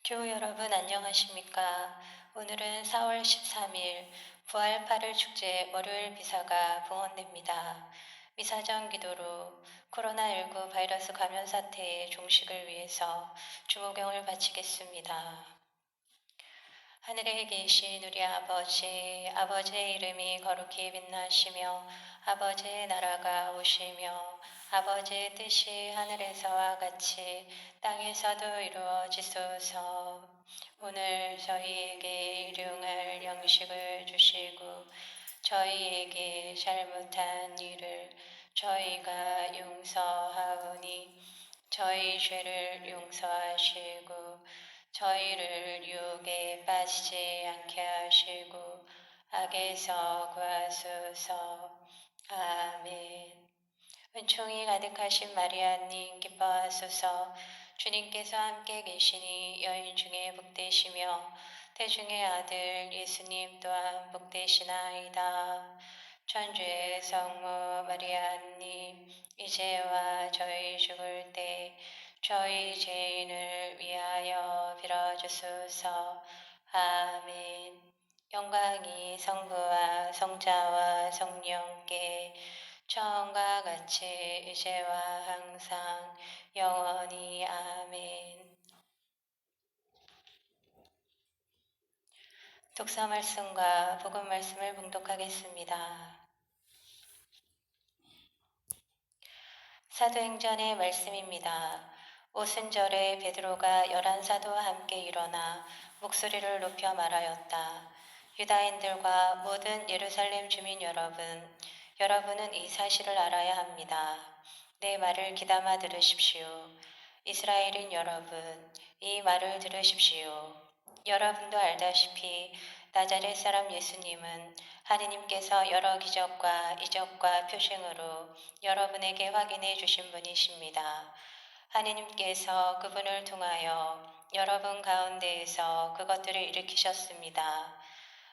교 여러분 안녕하십니까? 오늘은 4월 13일 부활 8일 축제 월요일 미사가 봉헌됩니다. 미사 전 기도로 코로나19 바이러스 감염 사태의 종식을 위해서 주목경을 바치겠습니다. 하늘에 계신 우리 아버지, 아버지의 이름이 거룩히 빛나시며 아버지의 나라가 오시며 아버지의 뜻이 하늘에서와 같이 땅에서도 이루어지소서. 오늘 저희에게 일용할 양식을 주시고 저희에게 잘못한 일을 저희가 용서하오니 저희 죄를 용서하시고 저희를 유혹에 빠지지 않게 하시고 악에서 구하소서. 아멘. 은총이 가득하신 마리아님 기뻐하소서. 주님께서 함께 계시니 여인 중에 복되시며 태중의 아들 예수님 또한 복되시나이다. 천주의 성모 마리아님 이제와 저희 죽을 때 저희 죄인을 위하여 빌어주소서. 아멘. 영광이 성부와 성자와 성령께 처음과 같이 이제와 항상 영원히 아멘. 독서 말씀과 복음 말씀을 봉독하겠습니다. 사도행전의 말씀입니다. 오순절에 베드로가 11사도와 함께 일어나 목소리를 높여 말하였다. 유다인들과 모든 예루살렘 주민 여러분, 여러분은 이 사실을 알아야 합니다. 내 말을 귀담아 들으십시오. 이스라엘인 여러분, 이 말을 들으십시오. 여러분도 알다시피 나자렛 사람 예수님은 하느님께서 여러 기적과 이적과 표징으로 여러분에게 확인해 주신 분이십니다. 하느님께서 그분을 통하여 여러분 가운데에서 그것들을 일으키셨습니다.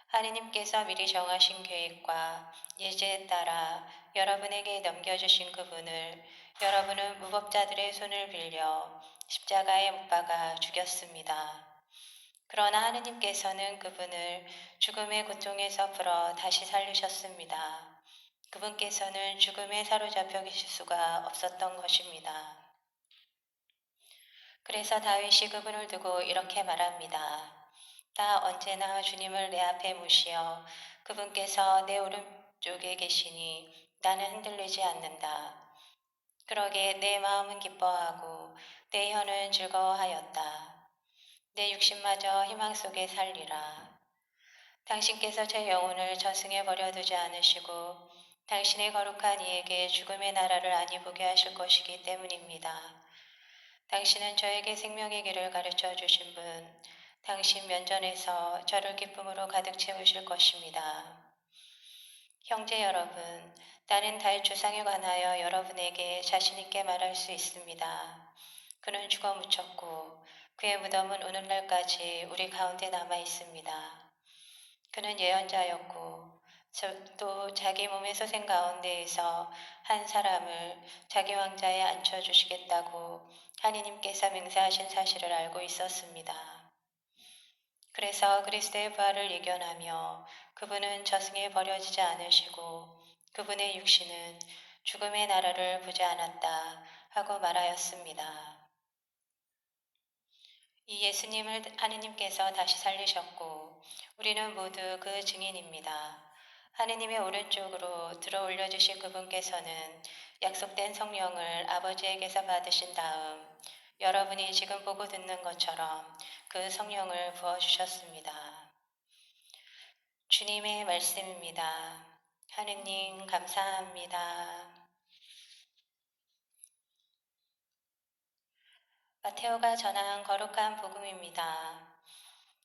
하느님께서 미리 정하신 계획과 예제에 따라 여러분에게 넘겨주신 그분을 여러분은 무법자들의 손을 빌려 십자가에 못 박아 죽였습니다. 그러나 하느님께서는 그분을 죽음의 고통에서 풀어 다시 살리셨습니다. 그분께서는 죽음에 사로잡혀 계실 수가 없었던 것입니다. 그래서 다윗이 그분을 두고 이렇게 말합니다. 나 언제나 주님을 내 앞에 모시어 그분께서 내 오른쪽에 계시니 나는 흔들리지 않는다. 그러게 내 마음은 기뻐하고 내 혀는 즐거워하였다. 내 육신마저 희망 속에 살리라. 당신께서 제 영혼을 저승에 버려두지 않으시고 당신의 거룩한 이에게 죽음의 나라를 아니 보게 하실 것이기 때문입니다. 당신은 저에게 생명의 길을 가르쳐 주신 분, 당신 면전에서 저를 기쁨으로 가득 채우실 것입니다. 형제 여러분, 나는 달 주상에 관하여 여러분에게 자신있게 말할 수 있습니다. 그는 죽어 묻혔고 그의 무덤은 오늘날까지 우리 가운데 남아 있습니다. 그는 예언자였고 또 자기 몸의 소생 가운데에서 한 사람을 자기 왕자에 앉혀주시겠다고 하느님께서 맹세하신 사실을 알고 있었습니다. 그래서 그리스도의 부활을 예견하며 그분은 저승에 버려지지 않으시고 그분의 육신은 죽음의 나라를 보지 않았다 하고 말하였습니다. 이 예수님을 하느님께서 다시 살리셨고 우리는 모두 그 증인입니다. 하느님의 오른쪽으로 들어 올려주신 그분께서는 약속된 성령을 아버지에게서 받으신 다음 여러분이 지금 보고 듣는 것처럼 그 성령을 부어주셨습니다. 주님의 말씀입니다. 하느님 감사합니다. 마테오가 전한 거룩한 복음입니다.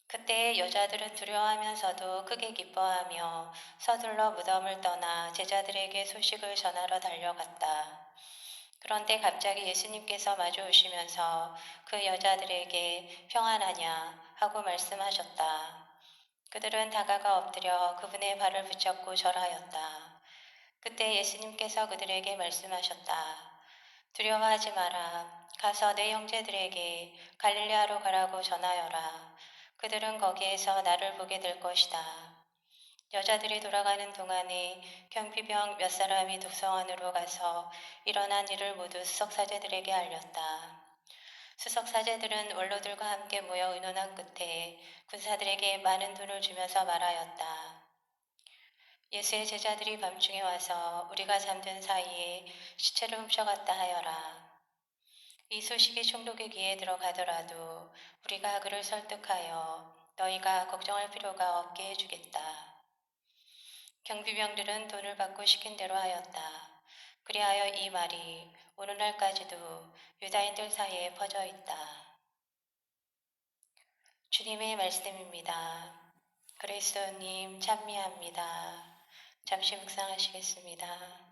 그때 여자들은 두려워하면서도 크게 기뻐하며 서둘러 무덤을 떠나 제자들에게 소식을 전하러 달려갔다. 그런데 갑자기 예수님께서 마주 오시면서 그 여자들에게 평안하냐 하고 말씀하셨다. 그들은 다가가 엎드려 그분의 발을 붙잡고 절하였다. 그때 예수님께서 그들에게 말씀하셨다. 두려워하지 마라. 가서 내 형제들에게 갈릴레아로 가라고 전하여라. 그들은 거기에서 나를 보게 될 것이다. 여자들이 돌아가는 동안에 경비병 몇 사람이 독서원으로 가서 일어난 일을 모두 수석사제들에게 알렸다. 수석사제들은 원로들과 함께 모여 의논한 끝에 군사들에게 많은 돈을 주면서 말하였다. 예수의 제자들이 밤중에 와서 우리가 잠든 사이에 시체를 훔쳐갔다 하여라. 이 소식이 총독의 귀에 들어가더라도 우리가 그를 설득하여 너희가 걱정할 필요가 없게 해주겠다. 경비병들은 돈을 받고 시킨 대로 하였다. 그리하여 이 말이 오늘날까지도 유다인들 사이에 퍼져 있다. 주님의 말씀입니다. 그리스도님 찬미합니다. 잠시 묵상하시겠습니다.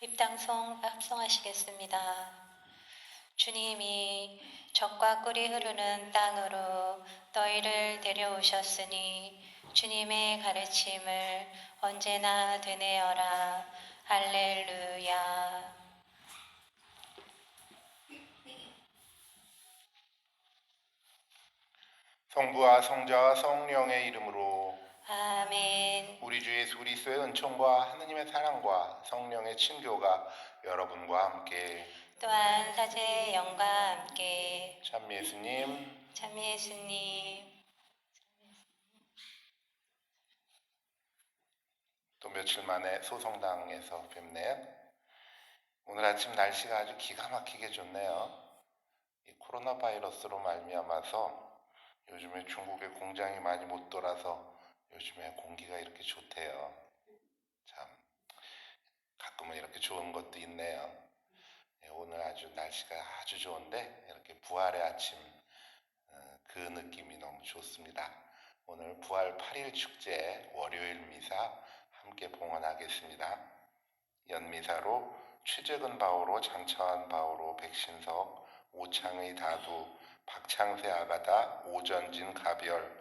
입당송 합성하시겠습니다. 주님이 젖과 꿀이 흐르는 땅으로 너희를 데려오셨으니 주님의 가르침을 언제나 되뇌어라. 할렐루야. 성부와 성자와 성령의 이름으로 아멘. 우리 주 예수 그리스도의 은총과 하느님의 사랑과 성령의 친교가 여러분과 함께 또한 사제의 영과 함께 참미 예수님 참미 예수님 또 며칠 만에 소성당에서 뵙네요. 오늘 아침 날씨가 아주 기가 막히게 좋네요. 이 코로나 바이러스로 말미암아서 요즘에 중국에 공장이 많이 못 돌아서 요즘에 공기가 이렇게 좋대요. 참 가끔은 이렇게 좋은 것도 있네요. 오늘 아주 날씨가 아주 좋은데 이렇게 부활의 아침 그 느낌이 너무 좋습니다. 오늘 부활 8일 축제 월요일 미사 함께 봉헌하겠습니다. 연미사로 최재근 바오로, 장차환 바오로, 백신석, 오창의 다두, 박창세 아가다, 오전진 가별,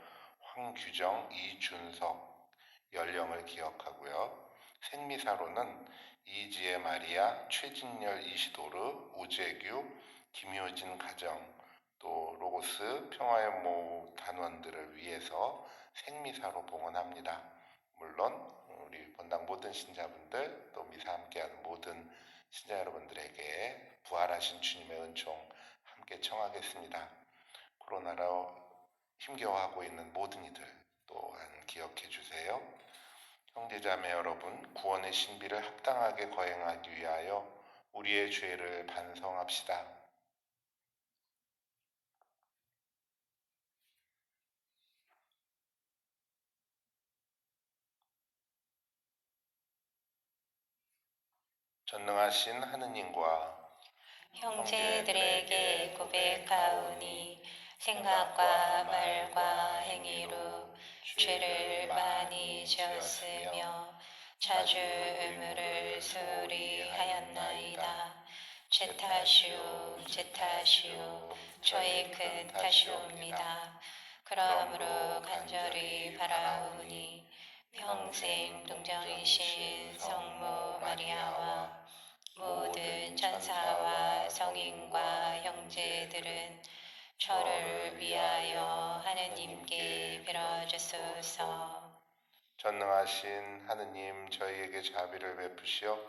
황규정, 이준석 연령을 기억하고요. 생미사로는 이지혜 마리아, 최진열 이시도르, 우재규, 김효진 가정, 또 로고스 평화의 모 단원들을 위해서 생미사로 봉헌합니다. 물론 우리 본당 모든 신자분들 또 미사 함께하는 모든 신자 여러분들에게 부활하신 주님의 은총 함께 청하겠습니다. 코로나로 힘겨워하고 있는 모든 이들 또한 기억해 주세요. 형제자매 여러분, 구원의 신비를 합당하게 거행하기 위하여 우리의 죄를 반성합시다. 전능하신 하느님과 형제들에게 고백하오니 생각과 말과 행위로 죄를 많이 지었으며 자주 의무를 소홀히 하였나이다. 제 탓이요 제 탓이요 저의 큰 탓이옵니다. 그러므로 간절히 바라오니 평생 동정이신 성모 마리아와 모든 천사와 성인과 형제들은 저를 위하여 하느님께 빌어주소서. 전능하신 하느님 저희에게 자비를 베푸시어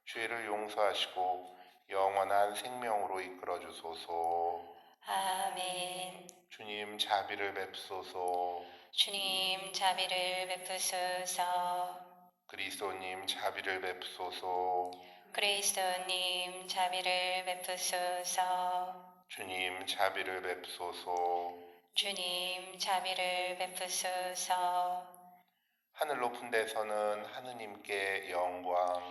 죄를 용서하시고 영원한 생명으로 이끌어 주소서. 아멘. 주님 자비를 베푸소서. 주님 자비를 베푸소서. 그리스도님 자비를 베푸소서. 그리스도님 자비를 베푸소서. 주님 자비를 베푸소서. 주님 자비를 베푸소서. 하늘 높은 데서는 하느님께 영광,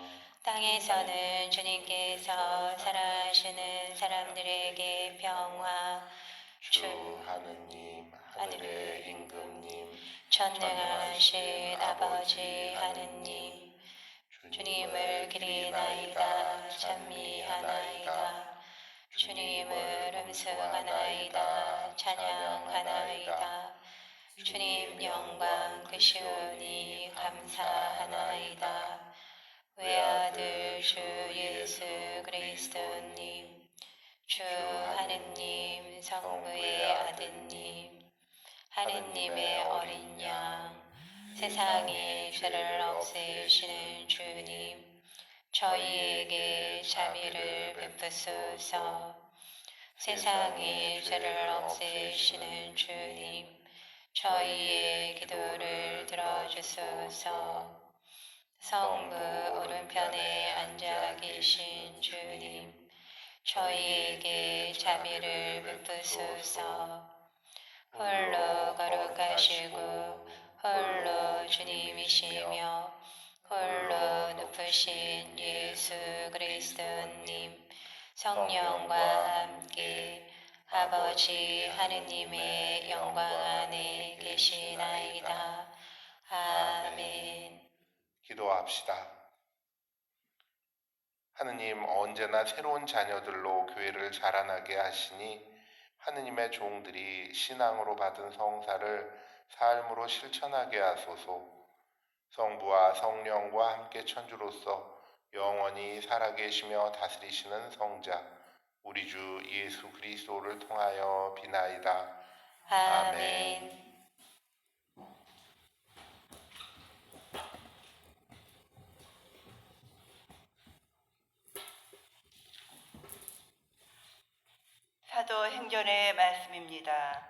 땅에서는 주님께서 살아계시는 사람들에게 평화, 주 하느님, 하늘의 임금님, 전능하신 아버지 하느님, 주님을 기리나이다 찬미하나이다. 주님을 음성하나이다 찬양하나이다. 주님 영광 크시오니 감사하나이다. 외아들 주 예수 그리스도님, 주 하느님 성부의 아드님, 하느님의 어린 양, 세상의 죄를 없애시는 주님, 저희에게 자비를 베푸소서. 세상의 죄를 없애시는 주님, 저희의 기도를 들어주소서. 성부 오른편에 앉아 계신 주님, 저희에게 자비를 베푸소서. 홀로 거룩하시고 홀로 주님이시며 홀로 높으신 예수 그리스도님, 성령과 함께 아버지 하느님의 영광 안에 계시나이다. 아멘. 기도합시다. 하느님 언제나 새로운 자녀들로 교회를 자라나게 하시니 하느님의 종들이 신앙으로 받은 성사를 삶으로 실천하게 하소서. 성부와 성령과 함께 천주로서 영원히 살아계시며 다스리시는 성자 우리 주 예수 그리스도를 통하여 비나이다. 아멘. 사도행전의 말씀입니다.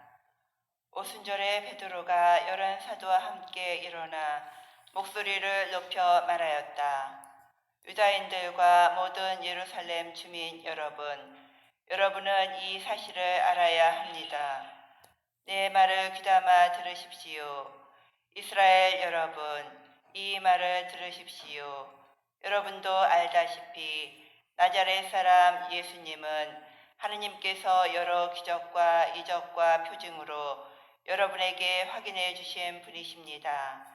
오순절에 베드로가 여러 사도와 함께 일어나 목소리를 높여 말하였다. 유다인들과 모든 예루살렘 주민 여러분은 이 사실을 알아야 합니다. 내 말을 귀담아 들으십시오. 이스라엘 여러분, 이 말을 들으십시오. 여러분도 알다시피 나자렛 사람 예수님은 하느님께서 여러 기적과 이적과 표징으로 여러분에게 확인해 주신 분이십니다.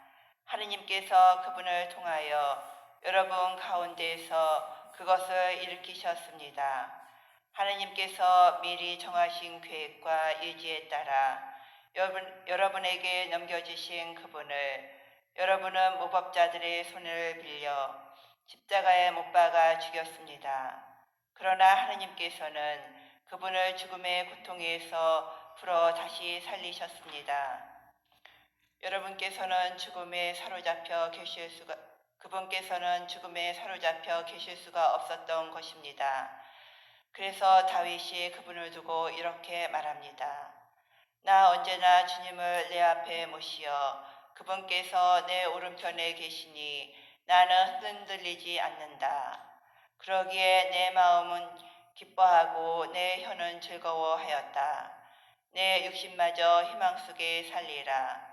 하느님께서 그분을 통하여 여러분 가운데에서 그것을 일으키셨습니다. 하느님께서 미리 정하신 계획과 예지에 따라 여러분에게 넘겨주신 그분을 여러분은 무법자들의 손을 빌려 십자가에 못 박아 죽였습니다. 그러나 하느님께서는 그분을 죽음의 고통에서 풀어 다시 살리셨습니다. 그분께서는 죽음에 사로잡혀 계실 수가 없었던 것입니다. 그래서 다윗이 그분을 두고 이렇게 말합니다. 나 언제나 주님을 내 앞에 모시어 그분께서 내 오른편에 계시니 나는 흔들리지 않는다. 그러기에 내 마음은 기뻐하고 내 혀는 즐거워하였다. 내 육신마저 희망 속에 살리라.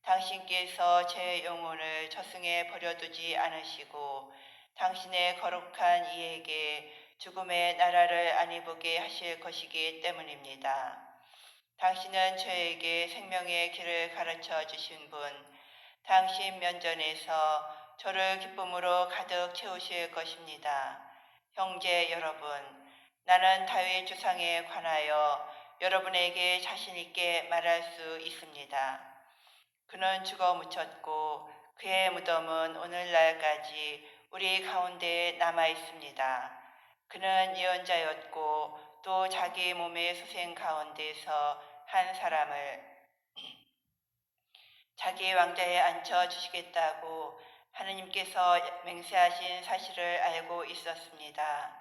당신께서 제 영혼을 저승에 버려두지 않으시고 당신의 거룩한 이에게 죽음의 나라를 안 입게 하실 것이기 때문입니다. 당신은 저에게 생명의 길을 가르쳐 주신 분, 당신 면전에서 저를 기쁨으로 가득 채우실 것입니다. 형제 여러분, 나는 다윗 주상에 관하여 여러분에게 자신 있게 말할 수 있습니다. 그는 죽어 묻혔고 그의 무덤은 오늘날까지 우리 가운데 남아 있습니다. 그는 예언자였고 또 자기 몸의 수생 가운데서 한 사람을 자기 왕좌에 앉혀 주시겠다고 하느님께서 맹세하신 사실을 알고 있었습니다.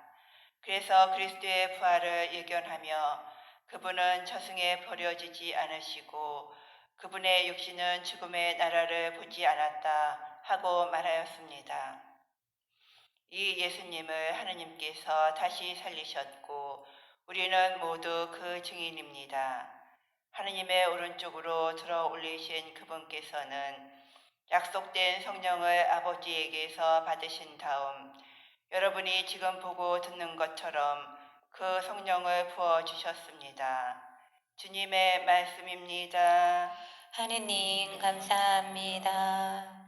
그래서 그리스도의 부활을 예견하며 그분은 저승에 버려지지 않으시고 그분의 육신은 죽음의 나라를 보지 않았다 하고 말하였습니다. 이 예수님을 하느님께서 다시 살리셨고 우리는 모두 그 증인입니다. 하느님의 오른쪽으로 들어 올리신 그분께서는 약속된 성령을 아버지에게서 받으신 다음 여러분이 지금 보고 듣는 것처럼 그 성령을 부어주셨습니다. 주님의 말씀입니다. 하느님 감사합니다.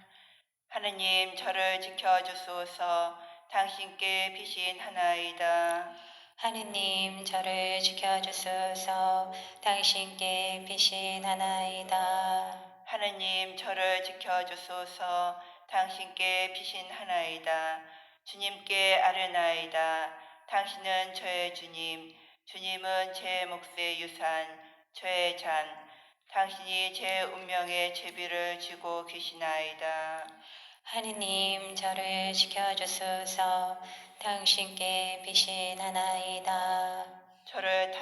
하느님 저를 지켜주소서. 당신께 피신하나이다. 하느님 저를 지켜주소서. 당신께 피신하나이다. 하느님 저를 지켜주소서. 당신께 피신하나이다. 주님께 아뢰나이다. 당신은 저의 주님, 주님은 제 몫의 유산, 저의 잔. 당신이 제 운명의 제비를 쥐고 계시나이다. 하느님 저를 지켜주소서. 당신께 피신하나이다. 저를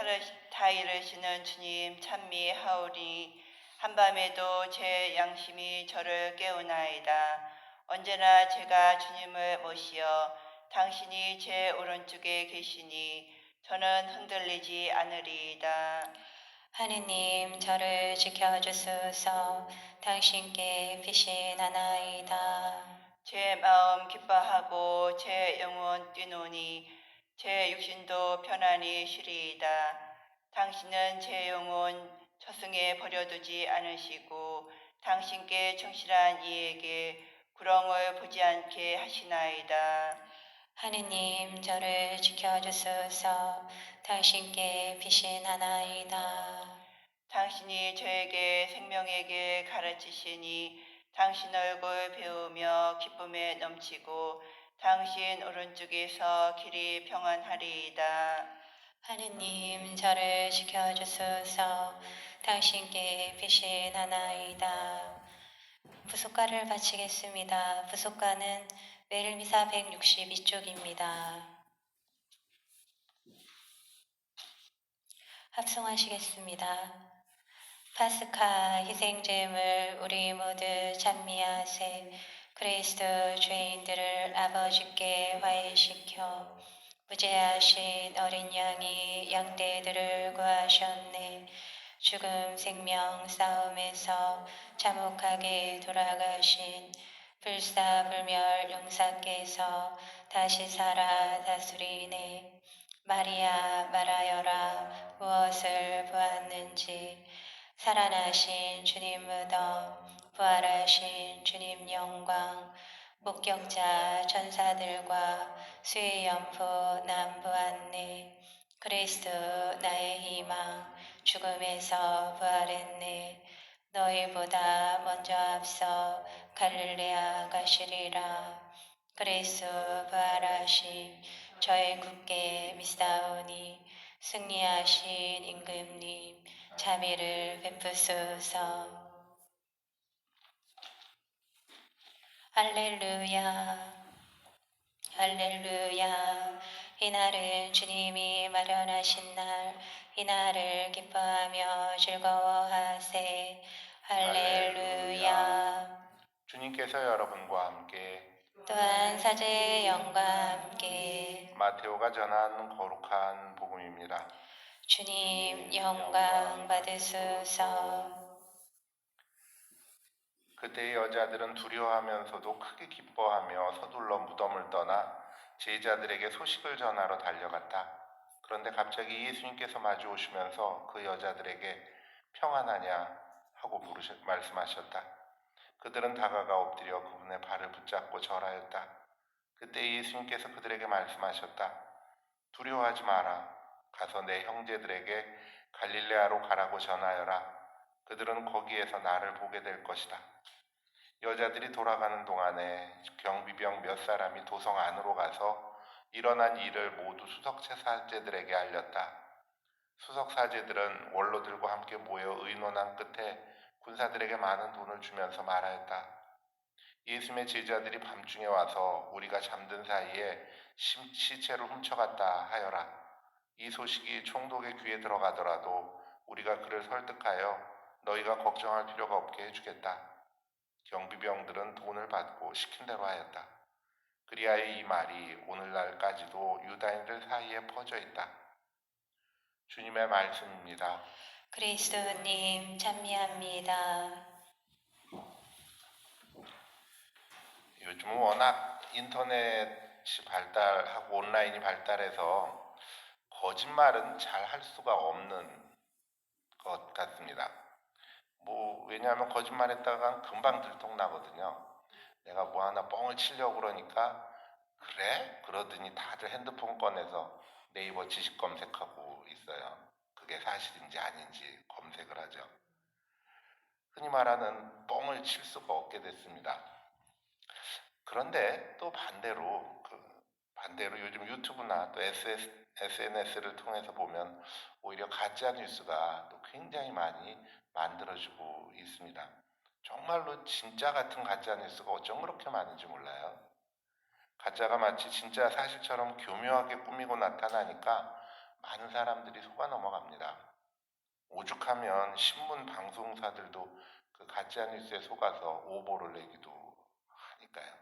다 이르시는 주님 찬미하오리. 한밤에도 제 양심이 저를 깨우나이다. 언제나 제가 주님을 모시어 당신이 제 오른쪽에 계시니 저는 흔들리지 않으리이다. 하느님 저를 지켜주소서. 당신께 피신하나이다. 제 마음 기뻐하고 제 영혼 뛰노니 제 육신도 편안히 쉬리이다. 당신은 제 영혼 저승에 버려두지 않으시고 당신께 충실한 이에게 구렁을 보지 않게 하시나이다. 하느님 저를 지켜주소서. 당신께 피신하나이다. 당신이 저에게 생명의 길 가르치시니 당신 얼굴 배우며 기쁨에 넘치고 당신 오른쪽에서 길이 평안하리이다. 하느님 저를 지켜주소서. 당신께 피신하나이다. 부속가를 바치겠습니다. 부속가는 메를미사 162쪽입니다. 합성하시겠습니다. 파스카 희생제물 우리 모두 찬미하세. 그리스도 죄인들을 아버지께 화해시켜 무죄하신 어린 양이 양떼들을 구하셨네. 죽음 생명 싸움에서 참혹하게 돌아가신 불사불멸 용사께서 다시 살아 다스리네. 마리아 말하여라 무엇을 보았는지. 살아나신 주님 무덤 부활하신 주님 영광 목격자 천사들과 수의 연포 난 보았네. 그리스도 나의 희망 죽음에서 부활했네. 너희보다 먼저 앞서 갈릴레아 가시리라. 그리스도 부활하심 저의 굳게 믿사오니 승리하신 임금님 자비를 베푸소서. 할렐루야 할렐루야. 이날은 주님이 마련하신 날, 이날을 기뻐하며 즐거워하세. 할렐루야. 주님께서 여러분과 함께 또한 사제의 영과 함께 마테오가 전한 거룩한 복음입니다. 주님 영광 받으소서. 그때의 여자들은 두려워하면서도 크게 기뻐하며 서둘러 무덤을 떠나 제자들에게 소식을 전하러 달려갔다. 그런데 갑자기 예수님께서 마주 오시면서 그 여자들에게 평안하냐 하고 말씀하셨다. 그들은 다가가 엎드려 그분의 발을 붙잡고 절하였다. 그때 예수님께서 그들에게 말씀하셨다. 두려워하지 마라. 가서 내 형제들에게 갈릴레아로 가라고 전하여라. 그들은 거기에서 나를 보게 될 것이다. 여자들이 돌아가는 동안에 경비병 몇 사람이 도성 안으로 가서 일어난 일을 모두 수석체 사제들에게 알렸다. 수석 사제들은 원로들과 함께 모여 의논한 끝에 군사들에게 많은 돈을 주면서 말하였다. 예수님의 제자들이 밤중에 와서 우리가 잠든 사이에 시체를 훔쳐갔다 하여라. 이 소식이 총독의 귀에 들어가더라도 우리가 그를 설득하여 너희가 걱정할 필요가 없게 해주겠다. 경비병들은 돈을 받고 시킨 대로 하였다. 그리하여 이 말이 오늘날까지도 유다인들 사이에 퍼져 있다. 주님의 말씀입니다. 그리스도님 찬미합니다. 요즘은 워낙 인터넷이 발달하고 온라인이 발달해서 거짓말은 잘 할 수가 없는 것 같습니다. 왜냐하면 거짓말했다가 금방 들통나거든요. 내가 뭐 하나 뻥을 치려고 그러니까 그래? 그러더니 다들 핸드폰 꺼내서 네이버 지식 검색하고 있어요. 그게 사실인지 아닌지 검색을 하죠. 흔히 말하는 뻥을 칠 수가 없게 됐습니다. 그런데 또 반대로 요즘 유튜브나 또 SNS를 통해서 보면 오히려 가짜 뉴스가 또 굉장히 많이 만들어지고 있습니다. 정말로 진짜 같은 가짜 뉴스가 어쩜 그렇게 많은지 몰라요. 가짜가 마치 진짜 사실처럼 교묘하게 꾸미고 나타나니까 많은 사람들이 속아 넘어갑니다. 오죽하면 신문 방송사들도 그 가짜 뉴스에 속아서 오보를 내기도 하니까요.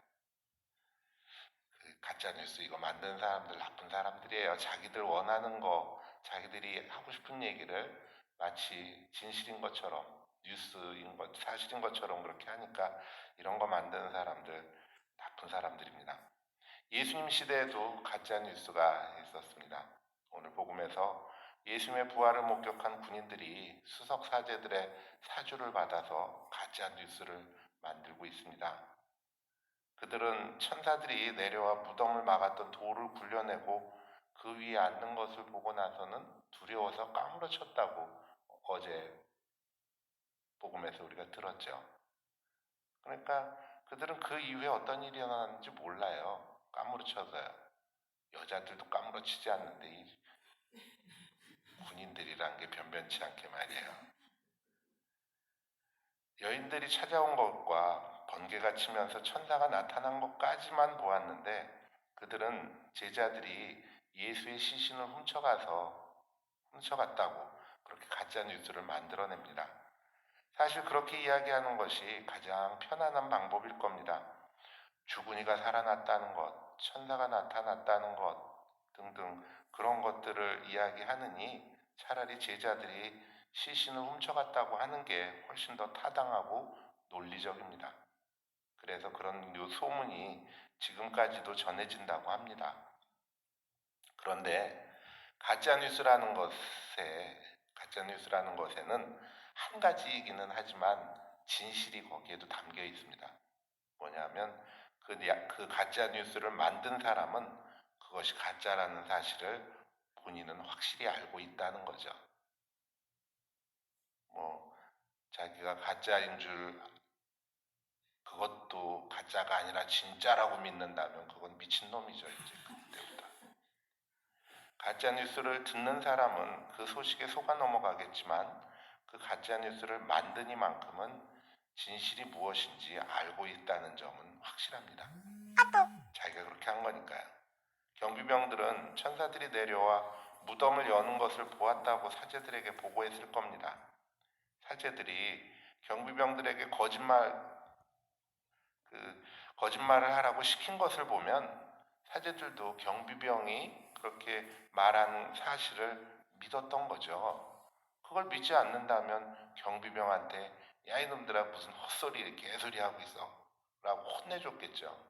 그 가짜 뉴스 이거 만든 사람들 나쁜 사람들이에요. 자기들 원하는 거, 자기들이 하고 싶은 얘기를 마치 진실인 것처럼 사실인 것처럼 그렇게 하니까 이런 거 만드는 사람들 나쁜 사람들입니다. 예수님 시대에도 가짜 뉴스가 있었습니다. 오늘 복음에서 예수님의 부활을 목격한 군인들이 수석 사제들의 사주를 받아서 가짜 뉴스를 만들고 있습니다. 그들은 천사들이 내려와 무덤을 막았던 돌을 굴려내고 그 위에 앉는 것을 보고 나서는 두려워서 까무러쳤다고 어제 복음에서 우리가 들었죠. 그러니까 그들은 그 이후에 어떤 일이 일어났는지 몰라요. 까무러쳐서요. 여자들도 까무러치지 않는데 이 군인들이란 게 변변치 않게 말이에요. 여인들이 찾아온 것과 번개가 치면서 천사가 나타난 것까지만 보았는데 그들은 제자들이 예수의 시신을 훔쳐갔다고 그렇게 가짜 뉴스를 만들어냅니다. 사실 그렇게 이야기하는 것이 가장 편안한 방법일 겁니다. 죽은 이가 살아났다는 것, 천사가 나타났다는 것 등등 그런 것들을 이야기하느니 차라리 제자들이 시신을 훔쳐갔다고 하는 게 훨씬 더 타당하고 논리적입니다. 그래서 그런 소문이 지금까지도 전해진다고 합니다. 그런데 가짜뉴스라는 것에는 한 가지이기는 하지만 진실이 거기에도 담겨 있습니다. 뭐냐면 그 가짜 뉴스를 만든 사람은 그것이 가짜라는 사실을 본인은 확실히 알고 있다는 거죠. 자기가 가짜인 줄 그것도 가짜가 아니라 진짜라고 믿는다면 그건 미친놈이죠. 이제 그때부터. 가짜 뉴스를 듣는 사람은 그 소식에 속아 넘어가겠지만 그 가짜 뉴스를 만드니만큼은 진실이 무엇인지 알고 있다는 점은 확실합니다. 자기가 그렇게 한 거니까요. 경비병들은 천사들이 내려와 무덤을 여는 것을 보았다고 사제들에게 보고했을 겁니다. 사제들이 경비병들에게 거짓말을 하라고 시킨 것을 보면 사제들도 경비병이 그렇게 말하는 사실을 믿었던 거죠. 그걸 믿지 않는다면 경비병한테 야 이놈들아 무슨 헛소리 개소리 하고 있어 라고 혼내줬겠죠.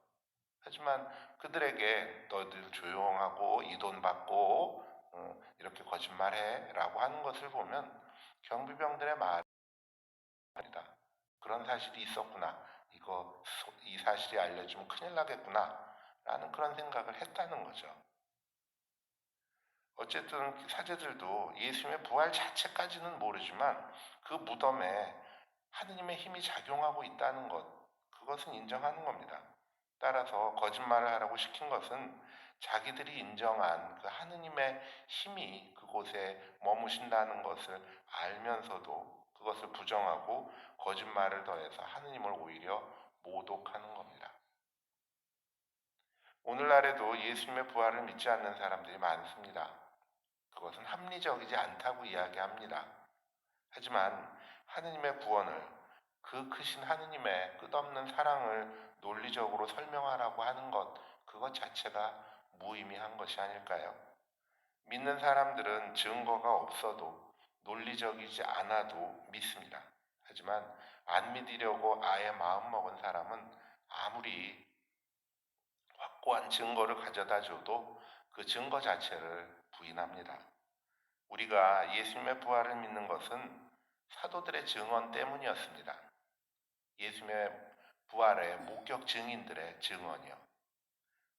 하지만 그들에게 너희들 조용하고 이 돈 받고 이렇게 거짓말해 라고 하는 것을 보면 경비병들의 말이다. 그런 사실이 있었구나. 이 사실이 알려지면 큰일 나겠구나. 라는 그런 생각을 했다는 거죠. 어쨌든 사제들도 예수님의 부활 자체까지는 모르지만 그 무덤에 하느님의 힘이 작용하고 있다는 것, 그것은 인정하는 겁니다. 따라서 거짓말을 하라고 시킨 것은 자기들이 인정한 그 하느님의 힘이 그곳에 머무신다는 것을 알면서도 그것을 부정하고 거짓말을 더해서 하느님을 오히려 모독하는 겁니다. 오늘날에도 예수님의 부활을 믿지 않는 사람들이 많습니다. 그것은 합리적이지 않다고 이야기합니다. 하지만 하느님의 구원을, 그 크신 하느님의 끝없는 사랑을 논리적으로 설명하라고 하는 것, 그것 자체가 무의미한 것이 아닐까요? 믿는 사람들은 증거가 없어도 논리적이지 않아도 믿습니다. 하지만 안 믿으려고 아예 마음먹은 사람은 아무리 확고한 증거를 가져다 줘도 그 증거 자체를 부인합니다. 우리가 예수님의 부활을 믿는 것은 사도들의 증언 때문이었습니다. 예수님의 부활의 목격 증인들의 증언이요.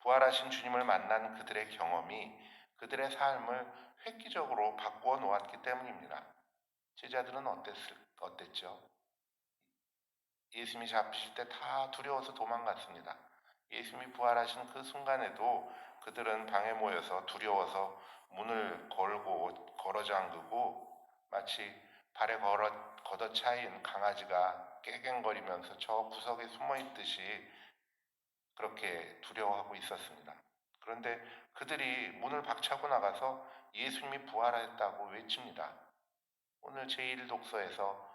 부활하신 주님을 만난 그들의 경험이 그들의 삶을 획기적으로 바꾸어 놓았기 때문입니다. 제자들은 어땠죠? 예수님이 잡히실 때 다 두려워서 도망갔습니다. 예수님이 부활하신 그 순간에도 그들은 방에 모여서 두려워서 문을 걸어 잠그고 마치 발에 걷어차인 강아지가 깨갱거리면서 저 구석에 숨어 있듯이 그렇게 두려워하고 있었습니다. 그런데 그들이 문을 박차고 나가서 예수님이 부활했다고 외칩니다. 오늘 제1독서에서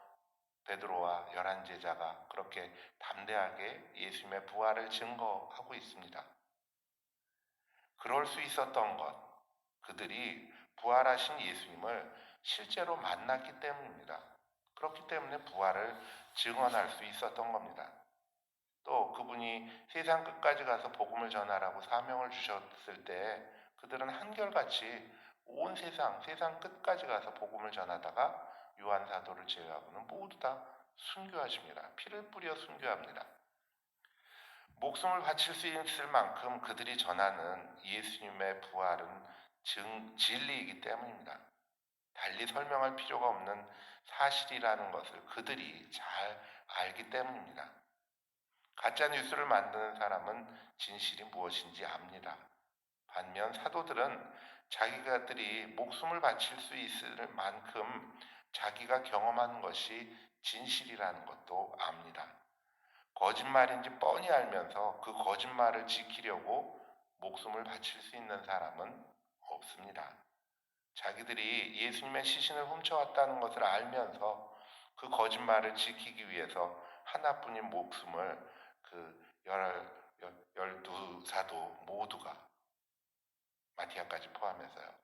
베드로와 11제자가 그렇게 담대하게 예수님의 부활을 증거하고 있습니다. 그럴 수 있었던 것, 그들이 부활하신 예수님을 실제로 만났기 때문입니다. 그렇기 때문에 부활을 증언할 수 있었던 겁니다. 또 그분이 세상 끝까지 가서 복음을 전하라고 사명을 주셨을 때 그들은 한결같이 온 세상 끝까지 가서 복음을 전하다가 요한 사도를 제외하고는 모두 다 순교하십니다. 피를 뿌려 순교합니다. 목숨을 바칠 수 있을 만큼 그들이 전하는 예수님의 부활은 진리이기 때문입니다. 달리 설명할 필요가 없는 사실이라는 것을 그들이 잘 알기 때문입니다. 가짜 뉴스를 만드는 사람은 진실이 무엇인지 압니다. 반면 사도들은 자기가들이 목숨을 바칠 수 있을 만큼 자기가 경험한 것이 진실이라는 것도 압니다. 거짓말인지 뻔히 알면서 그 거짓말을 지키려고 목숨을 바칠 수 있는 사람은 없습니다. 자기들이 예수님의 시신을 훔쳐왔다는 것을 알면서 그 거짓말을 지키기 위해서 하나뿐인 목숨을 그 12사도 모두가 마티아까지 포함해서요.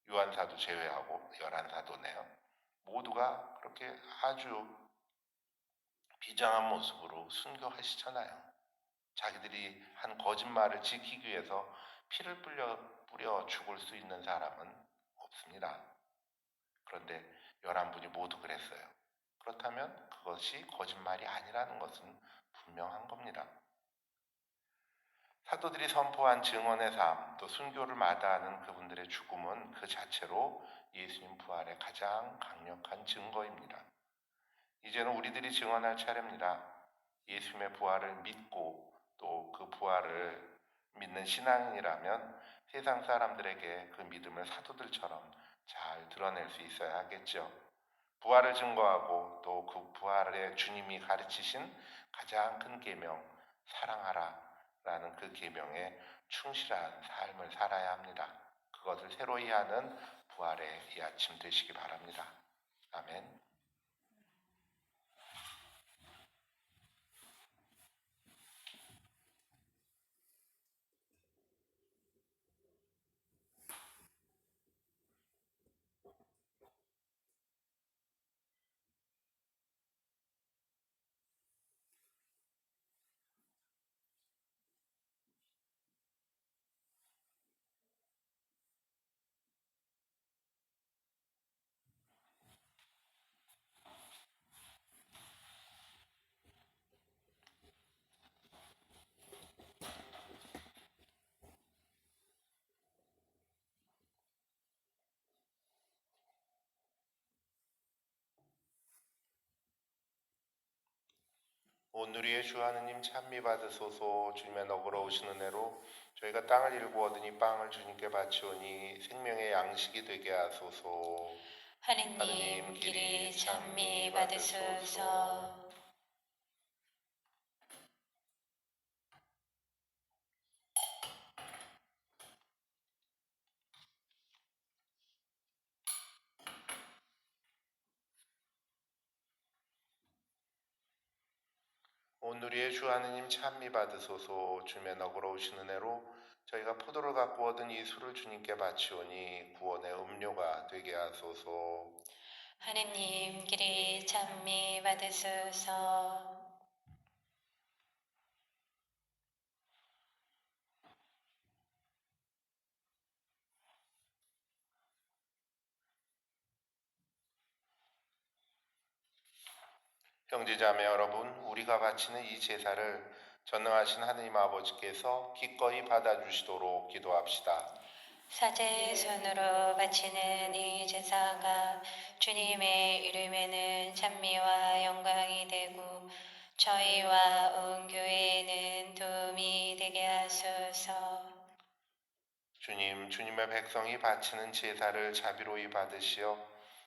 요한사도 제외하고 11사도네요. 모두가 그렇게 아주 비장한 모습으로 순교하시잖아요. 자기들이 한 거짓말을 지키기 위해서 피를 뿌려 죽을 수 있는 사람은 없습니다. 그런데 11분이 모두 그랬어요. 그렇다면 그것이 거짓말이 아니라는 것은 분명한 겁니다. 사도들이 선포한 증언의 삶, 또 순교를 마다하는 그분들의 죽음은 그 자체로 예수님 부활의 가장 강력한 증거입니다. 이제는 우리들이 증언할 차례입니다. 예수님의 부활을 믿고 또 그 부활을 믿는 신앙인이라면 세상 사람들에게 그 믿음을 사도들처럼 잘 드러낼 수 있어야 하겠죠. 부활을 증거하고 또 그 부활의 주님이 가르치신 가장 큰 계명, 사랑하라 라는 그 계명에 충실한 삶을 살아야 합니다. 그것을 새로이 하는 부활의 이 아침 되시기 바랍니다. 아멘. 오늘의 주 하느님 찬미 받으소서. 주님의 너그러우신 은혜로 저희가 땅을 일구 얻으니 빵을 주님께 바치오니 생명의 양식이 되게 하소서. 하느님 길이 찬미 받으소서. 오늘의 주 하느님 찬미 받으소서. 주님의 너그러우신 은혜로 저희가 포도를 갖고 얻은 이 술을 주님께 바치오니 구원의 음료가 되게 하소서. 하느님 길이 찬미 받으소서. 형제자매 여러분, 우리가 바치는 이 제사를 전능하신 하느님 아버지께서 기꺼이 받아주시도록 기도합시다. 사제 손으로 바치는 이 제사가 주님의 이름에는 찬미와 영광이 되고 저희와 온 교회에는 도움이 되게 하소서. 주님의 백성이 바치는 제사를 자비로이 받으시어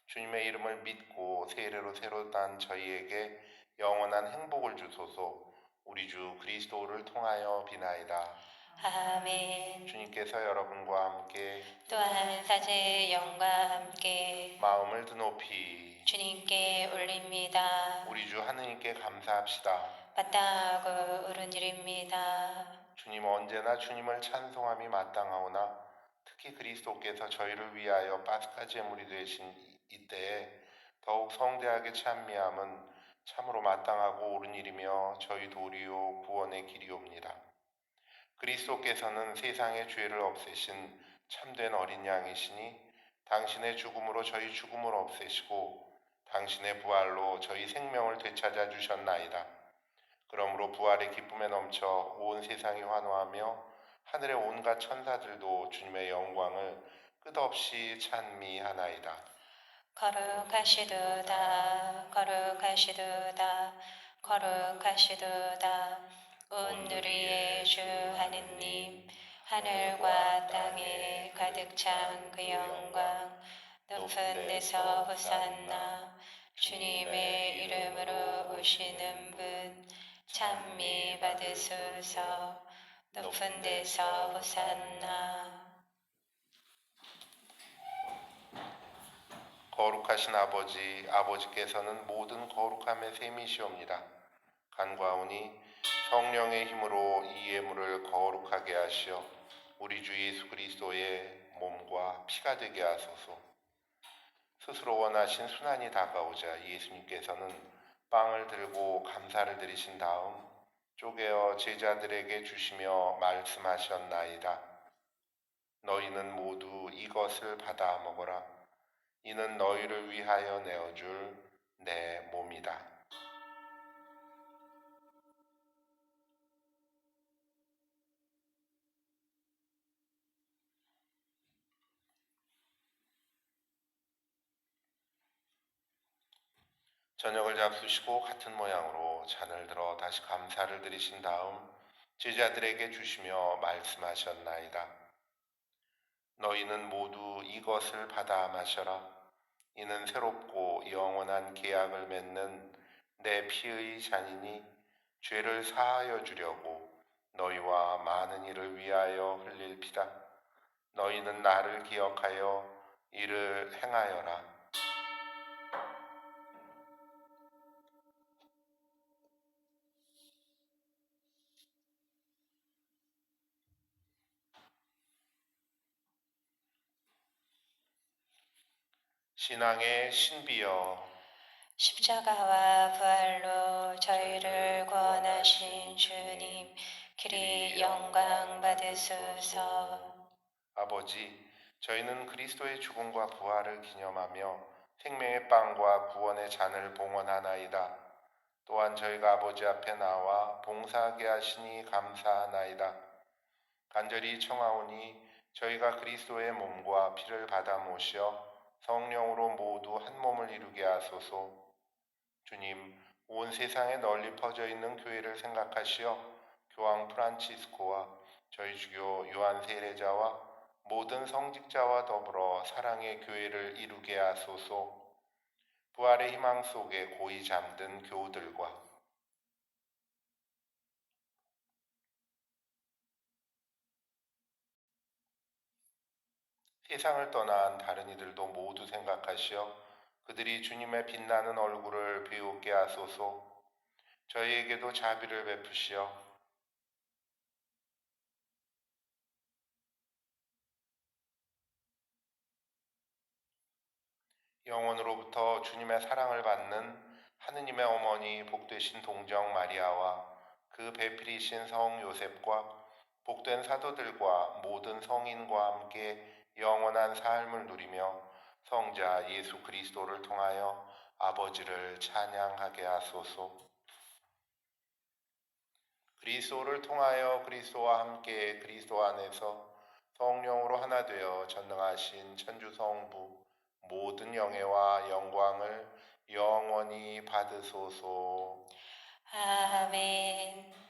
주님의 이름을 믿고 세례로 새로 난 저희에게 영원한 행복을 주소서. 우리 주 그리스도를 통하여 비나이다. 아멘. 주님께서 여러분과 함께 또한 사제의 영과 함께 마음을 드높이 주님께 올립니다. 우리 주 하느님께 감사합시다. 마땅하고 옳은 일입니다. 주님 언제나 주님을 찬송함이 마땅하오나 특히 그리스도께서 저희를 위하여 파스카 제물이 되신 이때에 더욱 성대하게 찬미함은 참으로 마땅하고 옳은 일이며 저희 도리요 구원의 길이옵니다. 그리스도께서는 세상의 죄를 없애신 참된 어린 양이시니 당신의 죽음으로 저희 죽음을 없애시고 당신의 부활로 저희 생명을 되찾아 주셨나이다. 그러므로 부활의 기쁨에 넘쳐 온 세상이 환호하며 하늘의 온갖 천사들도 주님의 영광을 끝없이 찬미하나이다. 거룩하시도다 거룩하시도다 거룩하시도다 온누리의 주 하느님 하늘과 땅에 가득 찬 그 영광 높은 데서 호산나 주님의 이름으로 오시는 분 찬미 받으소서. 높은 데서 호산나. 거룩하신 아버지께서는 모든 거룩함의 셈이시옵니다. 간과하오니 성령의 힘으로 이 예물을 거룩하게 하시어 우리 주 예수 그리스도의 몸과 피가 되게 하소서. 스스로 원하신 순환이 다가오자 예수님께서는 빵을 들고 감사를 드리신 다음 쪼개어 제자들에게 주시며 말씀하셨나이다. 너희는 모두 이것을 받아 먹어라. 이는 너희를 위하여 내어줄 내 몸이다. 저녁을 잡수시고 같은 모양으로 잔을 들어 다시 감사를 드리신 다음 제자들에게 주시며 말씀하셨나이다. 너희는 모두 이것을 받아 마셔라. 이는 새롭고 영원한 계약을 맺는 내 피의 잔이니 죄를 사하여 주려고 너희와 많은 이를 위하여 흘릴 피다. 너희는 나를 기억하여 이를 행하여라. 신앙의 신비여, 십자가와 부활로 저희를 구원하신 주님, 길이 영광 받으소서. 아버지, 저희는 그리스도의 죽음과 부활을 기념하며 생명의 빵과 구원의 잔을 봉헌하나이다. 또한 저희가 아버지 앞에 나와 봉사하게 하시니 감사하나이다. 간절히 청하오니 저희가 그리스도의 몸과 피를 받아 모시어 성령으로 모두 한 몸을 이루게 하소서. 주님, 온 세상에 널리 퍼져 있는 교회를 생각하시어 교황 프란치스코와 저희 주교 요한 세례자와 모든 성직자와 더불어 사랑의 교회를 이루게 하소서. 부활의 희망 속에 고이 잠든 교우들과 세상을 떠난 다른 이들도 모두 생각하시어 그들이 주님의 빛나는 얼굴을 배우게 하소서. 저희에게도 자비를 베푸시어 영원으로부터 주님의 사랑을 받는 하느님의 어머니 복되신 동정 마리아와 그 배필이신 성 요셉과 복된 사도들과 모든 성인과 함께 영원한 삶을 누리며 성자 예수 그리스도를 통하여 아버지를 찬양하게 하소서. 그리스도를 통하여 그리스도와 함께 그리스도 안에서 성령으로 하나 되어 전능하신 천주성부 모든 영예와 영광을 영원히 받으소서. 아멘.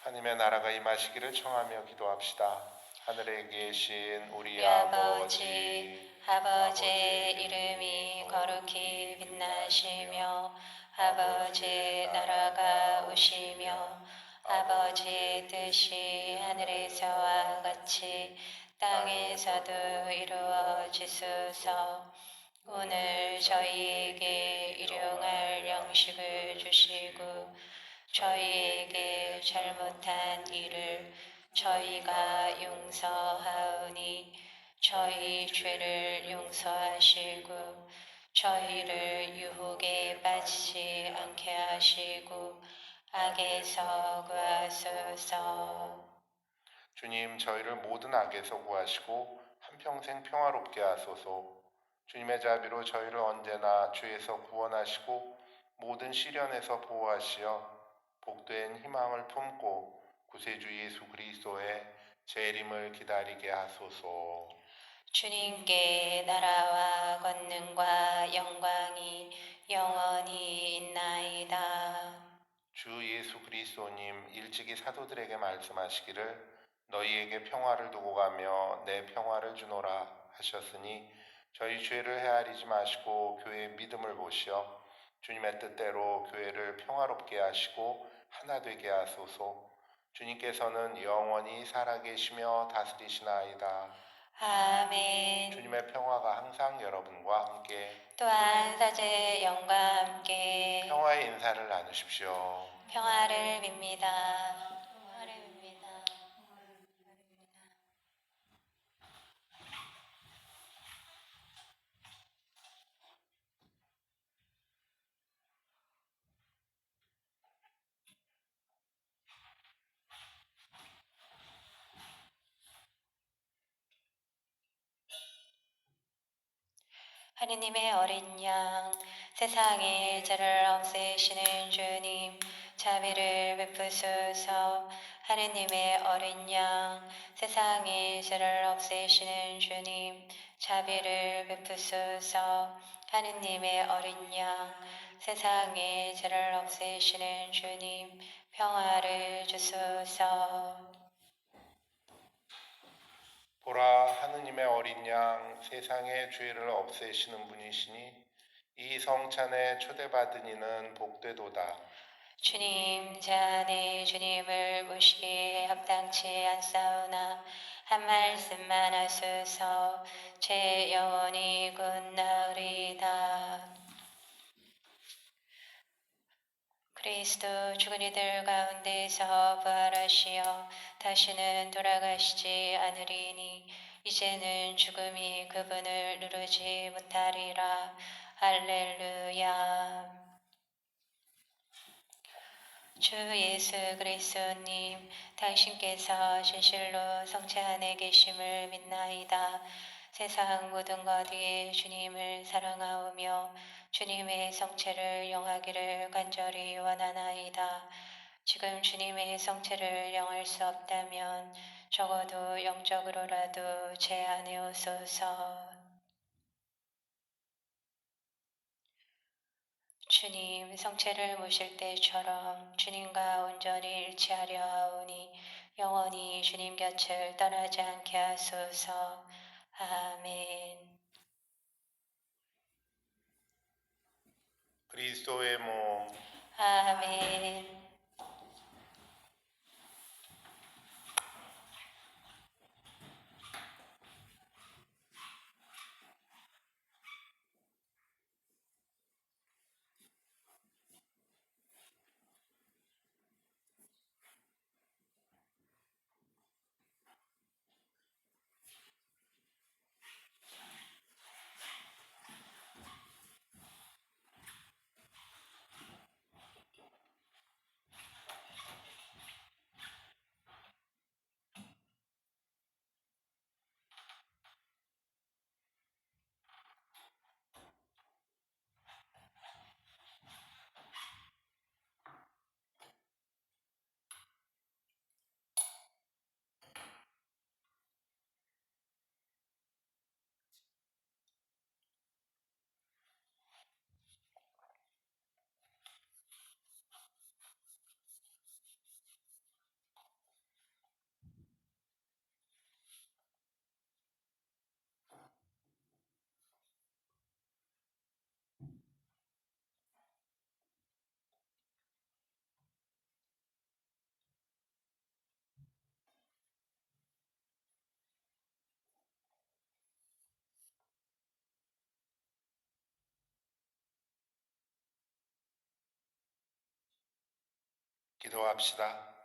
하나님의 나라가 임하시기를 청하며 기도합시다. 하늘에 계신 우리 우리 아버지, 아버지의 이름이 거룩히 빛나시며 아버지의 나라가 오시며 아버지의 뜻이 하늘에서와 같이 땅에서도 이루어지소서. 오늘 저희에게 일용할 양식을 주시고 저희에게 잘못한 일을 저희가 용서하오니 저희 죄를 용서하시고 저희를 유혹에 빠지지 않게 하시고 악에서 구하소서. 주님, 저희를 모든 악에서 구하시고 한평생 평화롭게 하소서. 주님의 자비로 저희를 언제나 죄에서 구원하시고 모든 시련에서 보호하시어 복된 희망을 품고 구세주 예수 그리스도의 재림을 기다리게 하소서. 주님께 나라와 권능과 영광이 영원히 있나이다. 주 예수 그리스도님 일찍이 사도들에게 말씀하시기를 너희에게 평화를 두고 가며 내 평화를 주노라 하셨으니 저희 죄를 헤아리지 마시고 교회의 믿음을 보시어 주님의 뜻대로 교회를 평화롭게 하시고 하나 되게 하소서. 주님께서는 영원히 살아계시며 다스리시나이다. 아멘. 주님의 평화가 항상 여러분과 함께 또한 사제의 영과 함께 평화의 인사를 나누십시오. 평화를 빕니다. 평화를 빕니다. 하느님의 어린 양, 세상의 죄를 없애시는 주님, 자비를 베푸소서. 하느님의 어린 양, 세상의 죄를 없애시는 주님, 자비를 베푸소서. 하느님의 어린 양, 세상의 죄를 없애시는 주님, 평화를 주소서. 보라, 하느님의 어린 양 세상의 죄를 없애시는 분이시니 이 성찬에 초대받은 이는 복되도다. 주님, 제 안에 주님을 모시기에 합당치 않사오나 한 말씀만 하소서. 제 영혼이 곧 나으리이다. 그리스도 죽은 이들 가운데서 부활하시어 다시는 돌아가시지 않으리니 이제는 죽음이 그분을 누르지 못하리라. 할렐루야. 주 예수 그리스도님, 당신께서 진실로 성체 안에 계심을 믿나이다. 세상 모든 것 위에 주님을 사랑하오며 주님의 성체를 영하기를 간절히 원하나이다. 지금 주님의 성체를 영할 수 없다면 적어도 영적으로라도 제 안에 오소서. 주님, 성체를 모실 때처럼 주님과 온전히 일치하려 하오니 영원히 주님 곁을 떠나지 않게 하소서. 아멘. 그리스도의 몸, 아멘. 기도합시다.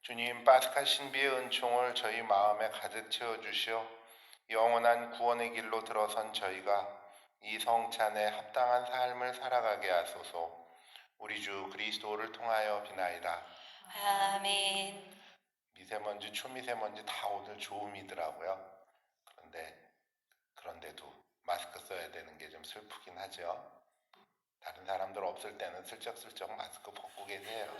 주님, 파스카 신비의 은총을 저희 마음에 가득 채워주시어 영원한 구원의 길로 들어선 저희가 이 성찬에 합당한 삶을 살아가게 하소서. 우리 주 그리스도를 통하여 비나이다. 아멘. 미세먼지, 초미세먼지 다 오늘 좋음이더라고요. 그런데도 마스크 써야 되는 게 좀 슬프긴 하죠. 다른 사람들 없을 때는 슬쩍슬쩍 마스크 벗고 계세요.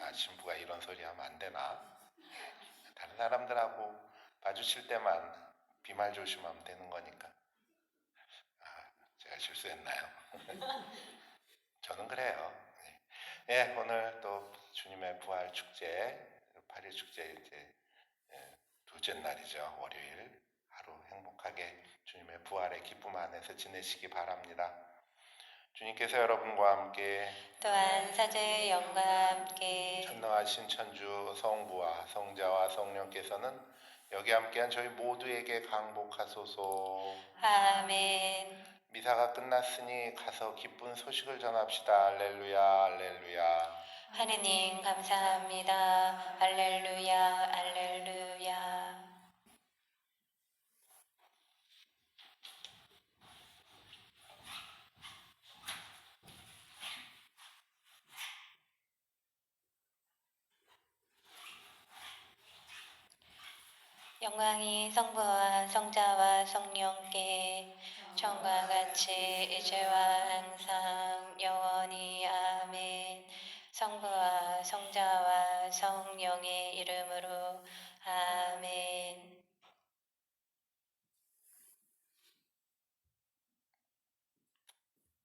아, 신부가 이런 소리 하면 안 되나? 다른 사람들하고 마주칠 때만 비말 조심하면 되는 거니까. 아, 제가 실수했나요? 저는 그래요. 예, 오늘 또 주님의 부활 축제, 8일 축제 이제 둘째 날이죠. 월요일 하루 행복하게 주님의 부활의 기쁨 안에서 지내시기 바랍니다. 주님께서 여러분과 함께 또한 사제의 영과 함께 전능하신 천주 성부와 성자와 성령께서는 여기 함께한 저희 모두에게 강복하소서. 아멘. 미사가 끝났으니 가서 기쁜 소식을 전합시다. 할렐루야, 할렐루야. 하느님 감사합니다. 할렐루야, 할렐루야. 영광이 성부와 성자와 성령께 전과 같이 이제와 항상 영원히 아멘. 성부와 성자와 성령의 이름으로 아멘.